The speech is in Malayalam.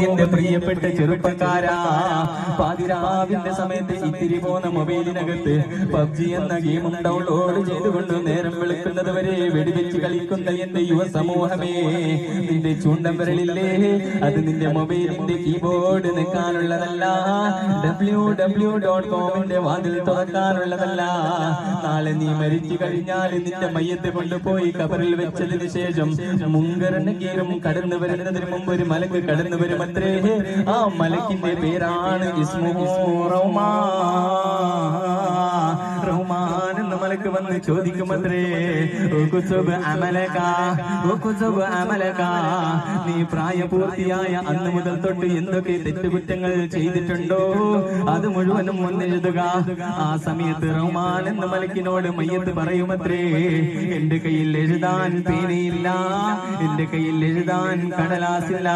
എന്റെ പ്രിയപ്പെട്ട ചെറുപ്പക്കാരാ, പാതിരാവിന്റെ സമയത്ത് ഇത്തിരി പോന്ന മൊബൈലിനകത്ത് പബ്ജി എന്ന ഗെയിമും ഡൗൺലോഡ് ചെയ്തുകൊണ്ട് നേരം വെളുക്കുന്നത് വരെ വെടിവെച്ച് കളിക്കുന്ന എന്റെ യുവ സമൂഹമേ, നിന്റെ ചൂണ്ടം വിരലില്ലേ, അത് നിന്റെ മൊബൈലിന്റെ കീബോർഡ് നിൽക്കാനുള്ളതല്ല, www.com വാതിൽ തുറക്കാനുള്ളതല്ല. നാളെ നീ മരിച്ചു കഴിഞ്ഞാൽ നിന്റെ മയ്യത്തെ കൊണ്ടുപോയി കബറിൽ വെച്ചതിന് ശേഷം മുങ്കറിന് കീറും കടന്നു വരുന്നതിന് മുമ്പ് ഒരു മലക്ക് കടന്നു വരുമത്രേ. ആ മലക്കിന്റെ പേരാണ് ഇസ്മുഹു റഹ്മാൻ എന്ന മലക്ക് വന്ന് ചോദിക്കുമത്രേ, നീ പ്രായപൂർത്തിയായ അന്ന് മുതൽ തൊട്ട് എന്തൊക്കെ തെറ്റുകുറ്റങ്ങൾ ചെയ്തിട്ടുണ്ടോ അത് മുഴുവനും ഒന്നെഴുതുക. ആ സമയത്ത് റഹ്മാൻ എന്ന മലക്കിനോട് മയ്യത്ത് പറയുമത്രേ, എന്റെ കയ്യിൽ എഴുതാൻ പേനയില്ല, എന്റെ കയ്യിൽ എഴുതാൻ കടലാസില്ല.